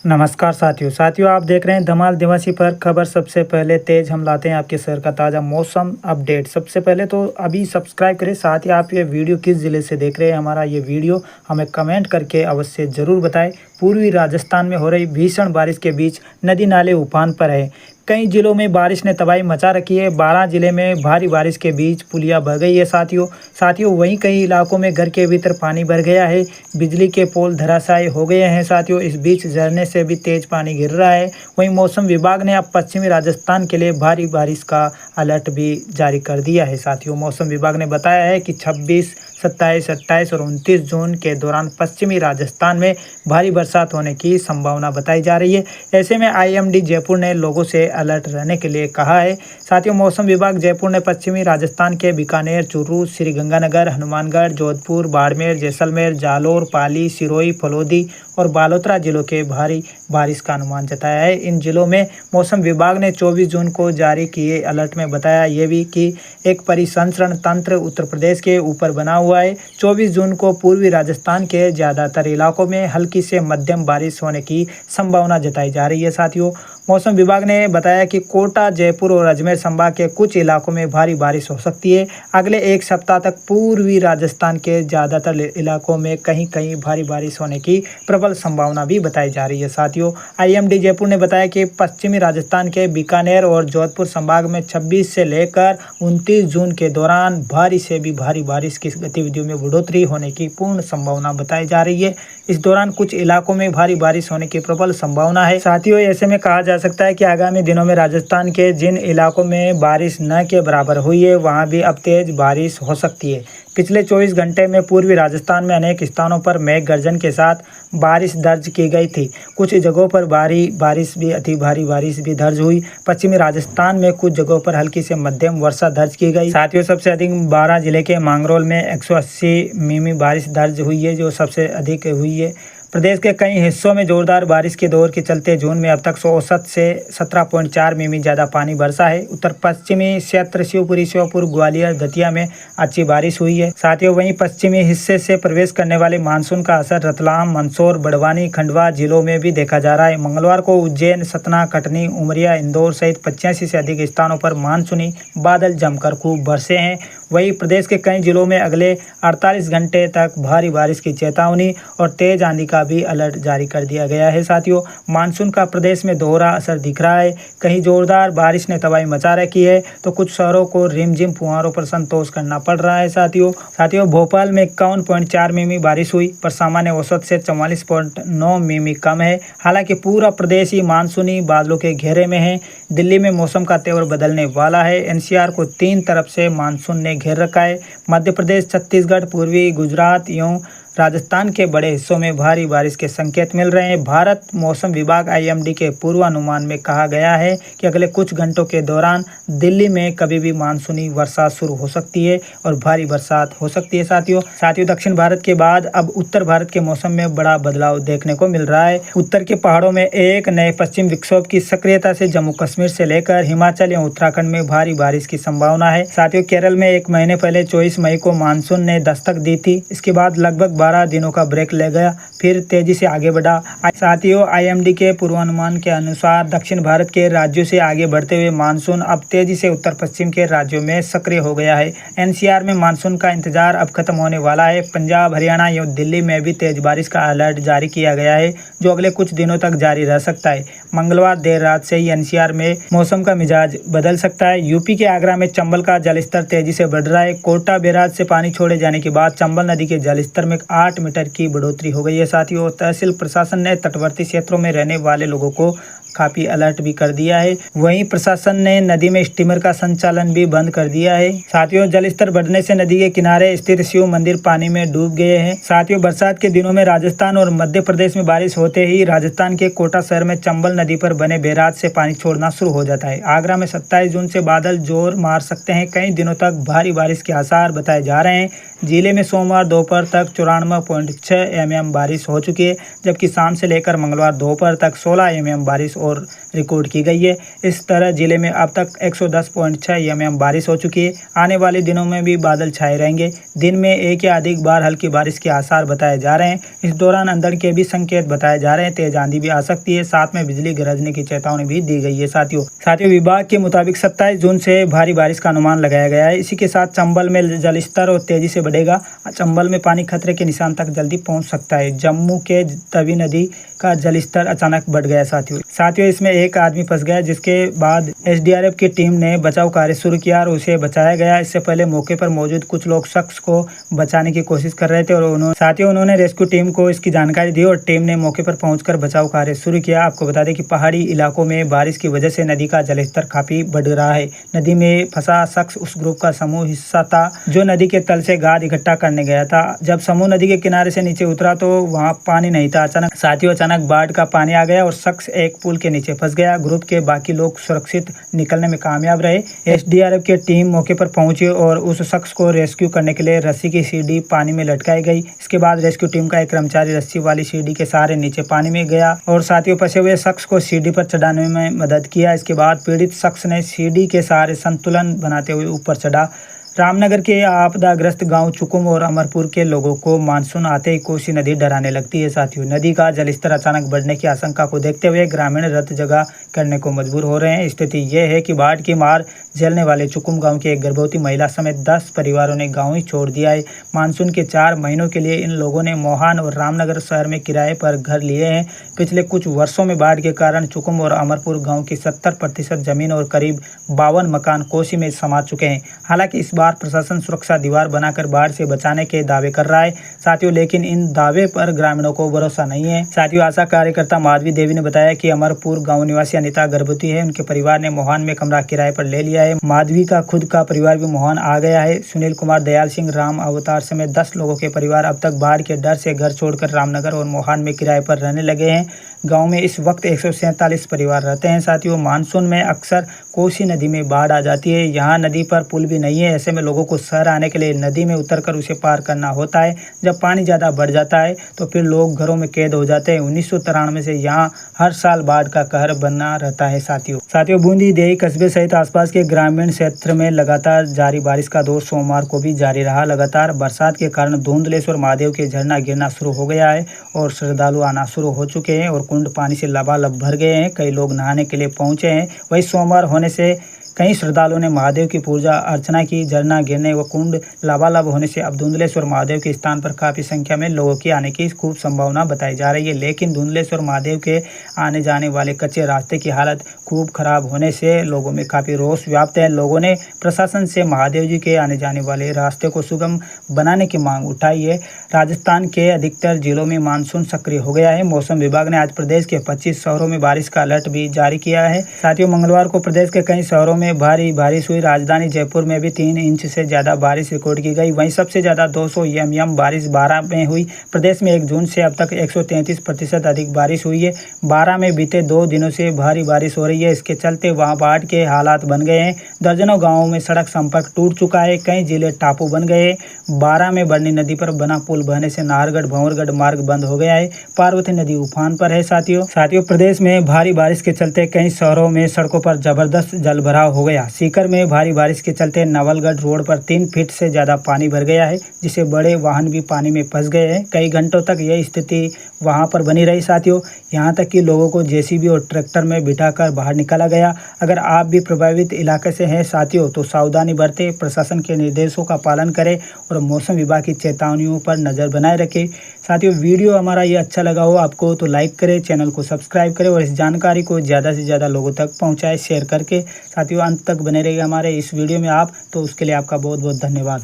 नमस्कार साथियों आप देख रहे हैं धमाल दिवासी पर खबर। सबसे पहले तेज हम लाते हैं आपके शहर का ताज़ा मौसम अपडेट। सबसे पहले तो अभी सब्सक्राइब करें। साथ ही आप ये वीडियो किस ज़िले से देख रहे हैं हमारा ये वीडियो हमें कमेंट करके अवश्य ज़रूर बताएं। पूर्वी राजस्थान में हो रही भीषण बारिश के बीच नदी नाले उफान पर है। कई जिलों में बारिश ने तबाही मचा रखी है। 12 जिले में भारी बारिश के बीच पुलिया बह गई है। साथियों वहीं कई इलाकों में घर के भीतर पानी भर गया है। बिजली के पोल धराशायी हो गए हैं। साथियों इस बीच झरने से भी तेज पानी गिर रहा है। वहीं मौसम विभाग ने अब पश्चिमी राजस्थान के लिए भारी बारिश का अलर्ट भी जारी कर दिया है। साथियों मौसम विभाग ने बताया है कि 26, 27, 28 और 29 जून के दौरान पश्चिमी राजस्थान में भारी बरसात होने की संभावना बताई जा रही है। ऐसे में आईएमडी जयपुर ने लोगों से अलर्ट रहने के लिए कहा है। साथियों मौसम विभाग जयपुर ने पश्चिमी राजस्थान के बीकानेर, चूरू, श्रीगंगानगर, हनुमानगढ़, जोधपुर, बाड़मेर, जैसलमेर, जालोर, पाली, सिरोही, फलोदी और बालोतरा जिलों के भारी बारिश का अनुमान जताया है। इन जिलों में मौसम विभाग ने 24 जून को जारी किए अलर्ट में बताया ये भी कि एक परिसंचरण तंत्र उत्तर प्रदेश के ऊपर बना हुआ है। 24 जून को पूर्वी राजस्थान के ज़्यादातर इलाकों में हल्की से मध्यम बारिश होने की संभावना जताई जा रही है। साथियों मौसम विभाग ने बताया कि कोटा, जयपुर और अजमेर संभाग के कुछ इलाकों में भारी बारिश हो सकती है। अगले एक सप्ताह तक पूर्वी राजस्थान के ज़्यादातर इलाकों में कहीं कहीं भारी बारिश होने की प्रबल संभावना भी बताई जा रही है। साथियों आईएमडी जयपुर ने बताया कि पश्चिमी राजस्थान के बीकानेर और जोधपुर संभाग में 26 से लेकर 29 जून के दौरान भारी से भी भारी बारिश की गतिविधियों में बढ़ोतरी होने की पूर्ण संभावना बताई जा रही है। इस दौरान कुछ इलाकों में भारी बारिश होने की प्रबल संभावना है। साथियों ऐसे में कहा जा सकता है कि आगामी दिनों में राजस्थान के जिन इलाकों में बारिश न के बराबर हुई है वहां भी अब तेज बारिश हो सकती है। पिछले 24 घंटे में पूर्वी राजस्थान में अनेक स्थानों पर मेघ गर्जन के साथ बारिश दर्ज की गई थी। कुछ जगहों पर भारी बारिश भी अति भारी बारिश भी दर्ज हुई। पश्चिमी राजस्थान में कुछ जगहों पर हल्की से मध्यम वर्षा दर्ज की गई। साथियों सबसे अधिक 12 जिले के मांगरोल में 180 मिमी बारिश दर्ज हुई है, जो सबसे अधिक हुई है। प्रदेश के कई हिस्सों में जोरदार बारिश के दौर के चलते जून में अब तक औसत से 17.4 मिमी ज़्यादा पानी बरसा है। उत्तर पश्चिमी क्षेत्र शिवपुरी, श्योपुर, ग्वालियर, दतिया में अच्छी बारिश हुई है। साथियों वहीं पश्चिमी हिस्से से प्रवेश करने वाले मानसून का असर रतलाम, मंदसौर, बड़वानी, खंडवा जिलों में भी देखा जा रहा है। मंगलवार को उज्जैन, सतना, कटनी, उमरिया, इंदौर सहित 85 से अधिक स्थानों पर मानसूनी बादल जमकर खूब बरसे हैं। वहीं प्रदेश के कई जिलों में अगले 48 घंटे तक भारी बारिश की चेतावनी और तेज आंधी का भी अलर्ट जारी कर दिया गया है। साथियों मानसून का प्रदेश में दोहरा असर दिख रहा है। कहीं जोरदार बारिश ने तबाही मचा रखी है तो कुछ शहरों को रिमझिम फुहारों पर संतोष करना पड़ रहा है। साथियों भोपाल में 51.4 मिमी बारिश हुई पर सामान्य औसत से 44.9 मिमी कम है। हालांकि पूरा प्रदेश ही मानसूनी बादलों के घेरे में है। दिल्ली में मौसम का तेवर बदलने वाला है। एनसीआर को 3 तरफ से मानसून ने घेर रखा है। मध्य प्रदेश, छत्तीसगढ़, पूर्वी गुजरात एवं राजस्थान के बड़े हिस्सों में भारी बारिश के संकेत मिल रहे हैं। भारत मौसम विभाग आईएमडी के पूर्वानुमान में कहा गया है कि अगले कुछ घंटों के दौरान दिल्ली में कभी भी मानसूनी वर्षा शुरू हो सकती है और भारी बरसात हो सकती है। साथियों दक्षिण भारत के बाद अब उत्तर भारत के मौसम में बड़ा बदलाव देखने को मिल रहा है। उत्तर के पहाड़ों में एक नए पश्चिम विक्षोभ की सक्रियता से जम्मू कश्मीर से लेकर हिमाचल एवं उत्तराखंड में भारी बारिश की संभावना है। साथियों केरल में 1 महीने पहले 24 मई को मानसून ने दस्तक दी थी। इसके बाद लगभग 12 दिनों का ब्रेक ले गया, फिर तेजी से आगे बढ़ा। साथियों आईएमडी के पूर्वानुमान के अनुसार दक्षिण भारत के राज्यों से आगे बढ़ते हुए मानसून अब तेजी से उत्तर पश्चिम के राज्यों में सक्रिय हो गया है। एनसीआर में मानसून का इंतजार अब खत्म होने वाला है। पंजाब, हरियाणा एवं दिल्ली में भी तेज बारिश का अलर्ट जारी किया गया है, जो अगले कुछ दिनों तक जारी रह सकता है। मंगलवार देर रात से ही एनसीआर में मौसम का मिजाज बदल सकता है। यूपी के आगरा में चंबल का जलस्तर तेजी से बढ़ रहा है। कोटा बैराज से पानी छोड़े जाने के बाद चंबल नदी के जलस्तर में 8 मीटर की बढ़ोतरी हो गई है। साथियों तहसील प्रशासन ने तटवर्ती क्षेत्रों में रहने वाले लोगों को काफी अलर्ट भी कर दिया है। वहीं प्रशासन ने नदी में स्टीमर का संचालन भी बंद कर दिया है। साथियों जलस्तर बढ़ने से नदी के किनारे स्थित शिव मंदिर पानी में डूब गए हैं। साथियों बरसात के दिनों में राजस्थान और मध्य प्रदेश में बारिश होते ही राजस्थान के कोटा शहर में चंबल नदी पर बने बैराज से पानी छोड़ना शुरू हो जाता है। आगरा में 27 जून से बादल जोर मार सकते हैं। कई दिनों तक भारी बारिश के आसार बताए जा रहे हैं। जिले में सोमवार दोपहर तक 94.6 mm बारिश हो चुकी है, जबकि शाम से लेकर मंगलवार दोपहर तक 16 mm बारिश और रिकॉर्ड की गई है। इस तरह जिले में अब तक 110.6 mm बारिश हो चुकी है। आने वाले दिनों में भी बादल छाए रहेंगे। दिन में एक या अधिक बार हल्की बारिश के आसार बताए जा रहे हैं। इस दौरान अंधड़ के भी संकेत बताए जा रहे हैं। तेज आंधी भी आ सकती है, साथ में बिजली गरजने की चेतावनी भी दी गई है। साथियों विभाग के मुताबिक 27 जून से भारी बारिश का अनुमान लगाया गया है। इसी के साथ चंबल में जलस्तर और तेजी से बढ़ेगा। चंबल में पानी खतरे के निशान तक जल्दी पहुंच सकता है। जम्मू के तवी नदी का जलस्तर अचानक बढ़ गया। साथियों इसमें एक आदमी फंस गया, जिसके बाद एसडीआरएफ की टीम ने बचाव कार्य शुरू किया और उसे बचाया गया। इससे पहले मौके पर मौजूद कुछ लोग शख्स को बचाने की कोशिश कर रहे थे और उन्होंने रेस्क्यू टीम को इसकी जानकारी दी और टीम ने मौके पर पहुंचकर बचाव कार्य शुरू किया। आपको बता दें कि पहाड़ी इलाकों में बारिश की वजह से नदी का जलस्तर काफी बढ़ रहा है। नदी में फंसा शख्स उस ग्रुप का समूह हिस्सा था जो नदी के तल से गाद इकट्ठा करने गया था। जब समूह नदी के किनारे से नीचे उतरा तो वहां पानी नहीं था। अचानक बाढ़ का पानी आ गया और शख्स एक पुल के नीचे फंस गया। ग्रुप के बाकी लोग सुरक्षित निकलने में कामयाब रहे। एसडीआरएफ की टीम मौके पर पहुंची और उस शख्स को रेस्क्यू करने के लिए रस्सी की सीढ़ी पानी में लटकाई गई। इसके बाद रेस्क्यू टीम का एक कर्मचारी रस्सी वाली सीढ़ी के सहारे नीचे पानी में गया और साथियों फंसे हुए शख्स को सीढ़ी पर चढ़ाने में मदद किया। इसके बाद पीड़ित शख्स ने सीढ़ी के सहारे संतुलन बनाते हुए ऊपर चढ़ा। रामनगर के आपदाग्रस्त गांव चुकुम और अमरपुर के लोगों को मानसून आते ही कोसी नदी डराने लगती है। साथियों नदी का जलस्तर अचानक बढ़ने की आशंका को देखते हुए ग्रामीण रत जगह करने को मजबूर हो रहे हैं। स्थिति यह है कि बाढ़ की मार झेलने वाले चुकुम गांव की एक गर्भवती महिला समेत 10 परिवारों ने गांव ही छोड़ दिया है। मानसून के 4 महीनों के लिए इन लोगों ने मोहान और रामनगर शहर में किराए पर घर लिए हैं। पिछले कुछ वर्षों में बाढ़ के कारण चुकुम और अमरपुर गाँव की 70% जमीन और करीब 52 मकान कोसी में समा चुके हैं। हालांकि इस प्रशासन सुरक्षा दीवार बनाकर बाढ़ से बचाने के दावे कर रहा है। साथियों लेकिन इन दावे पर ग्रामीणों को भरोसा नहीं है। साथियों आशा कार्यकर्ता माधवी देवी ने बताया कि अमरपुर गांव निवासी अनिता गर्भवती है। उनके परिवार ने मोहान में कमरा किराए पर ले लिया है। माधवी का खुद का परिवार भी मोहान आ गया है। सुनील कुमार, दयाल सिंह, राम अवतार समेत 10 लोगों के परिवार अब तक बाढ़ के डर से घर छोड़कर रामनगर और मोहान में किराए पर रहने लगे हैं। गांव में इस वक्त 147 परिवार रहते हैं। साथियों मानसून में अक्सर कोसी नदी में बाढ़ आ जाती है। यहाँ नदी पर पुल भी नहीं है। ऐसे में लोगों को शहर आने के लिए नदी में उतरकर उसे पार करना होता है। जब पानी ज़्यादा बढ़ जाता है तो फिर लोग घरों में कैद हो जाते हैं। 1993 से यहाँ हर साल बाढ़ का कहर बना रहता है। साथियों बूंदी देही कस्बे सहित आसपास के ग्रामीण क्षेत्र में लगातार जारी बारिश का दौर सोमवार को भी जारी रहा। लगातार बरसात के कारण धुंधलेश्वर महादेव के झरना गिरना शुरू हो गया है और श्रद्धालु आना शुरू हो चुके हैं और कुंड पानी से लबालब भर गए हैं। कई लोग नहाने के लिए पहुंचे हैं। वही सोमवार होने से कई श्रद्धालुओं ने महादेव की पूजा अर्चना की। झरना गिरने व कुंड लबालब होने से अब धुंधलेश्वर महादेव के स्थान पर काफ़ी संख्या में लोगों की आने की खूब संभावना बताई जा रही है। लेकिन धुंधलेश्वर महादेव के आने जाने वाले कच्चे रास्ते की हालत खूब खराब होने से लोगों में काफ़ी रोष व्याप्त है। लोगों ने प्रशासन से महादेव जी के आने जाने वाले रास्ते को सुगम बनाने की मांग उठाई है। राजस्थान के अधिकतर जिलों में मानसून सक्रिय हो गया है। मौसम विभाग ने आज प्रदेश के 25 शहरों में बारिश का अलर्ट भी जारी किया है। साथियों मंगलवार को प्रदेश के कई शहरों में भारी बारिश हुई। राजधानी जयपुर में भी 3 इंच से ज्यादा बारिश रिकॉर्ड की गई। वहीं सबसे ज्यादा 200 mm बारिश बारां में हुई। प्रदेश में 1 जून से अब तक 133% अधिक बारिश हुई है। बारां में बीते 2 दिनों से भारी बारिश हो रही है। इसके चलते वहां बाढ़ के हालात बन गए हैं। दर्जनों गाँवों में सड़क संपर्क टूट चुका है। कई जिले टापू बन गए। बारां में बरनी नदी पर बना पुल बहने से नाहरगढ़ भंवरगढ़ मार्ग बंद हो गया है। पार्वती नदी उफान पर है। साथियों प्रदेश में भारी बारिश के चलते कई शहरों में सड़कों पर जबरदस्त जलभराव हो गया। सीकर में भारी बारिश के चलते नवलगढ़ रोड पर 3 फीट से ज्यादा पानी भर गया है, जिससे बड़े वाहन भी पानी में फंस गए हैं। कई घंटों तक यह स्थिति वहां पर बनी रही। साथियों यहां तक कि लोगों को जेसीबी और ट्रैक्टर में बिठाकर बाहर निकाला गया। अगर आप भी प्रभावित इलाके से हैं साथियों तो सावधानी बरतें, प्रशासन के निर्देशों का पालन करें और मौसम विभाग की चेतावनियों पर नजर बनाए रखें। साथियों वीडियो हमारा ये अच्छा लगा हो आपको तो लाइक करें, चैनल को सब्सक्राइब करें और इस जानकारी को ज़्यादा से ज़्यादा लोगों तक पहुंचाएं शेयर करके। साथियों अंत तक बने रहिए हमारे इस वीडियो में आप, तो उसके लिए आपका बहुत बहुत धन्यवाद।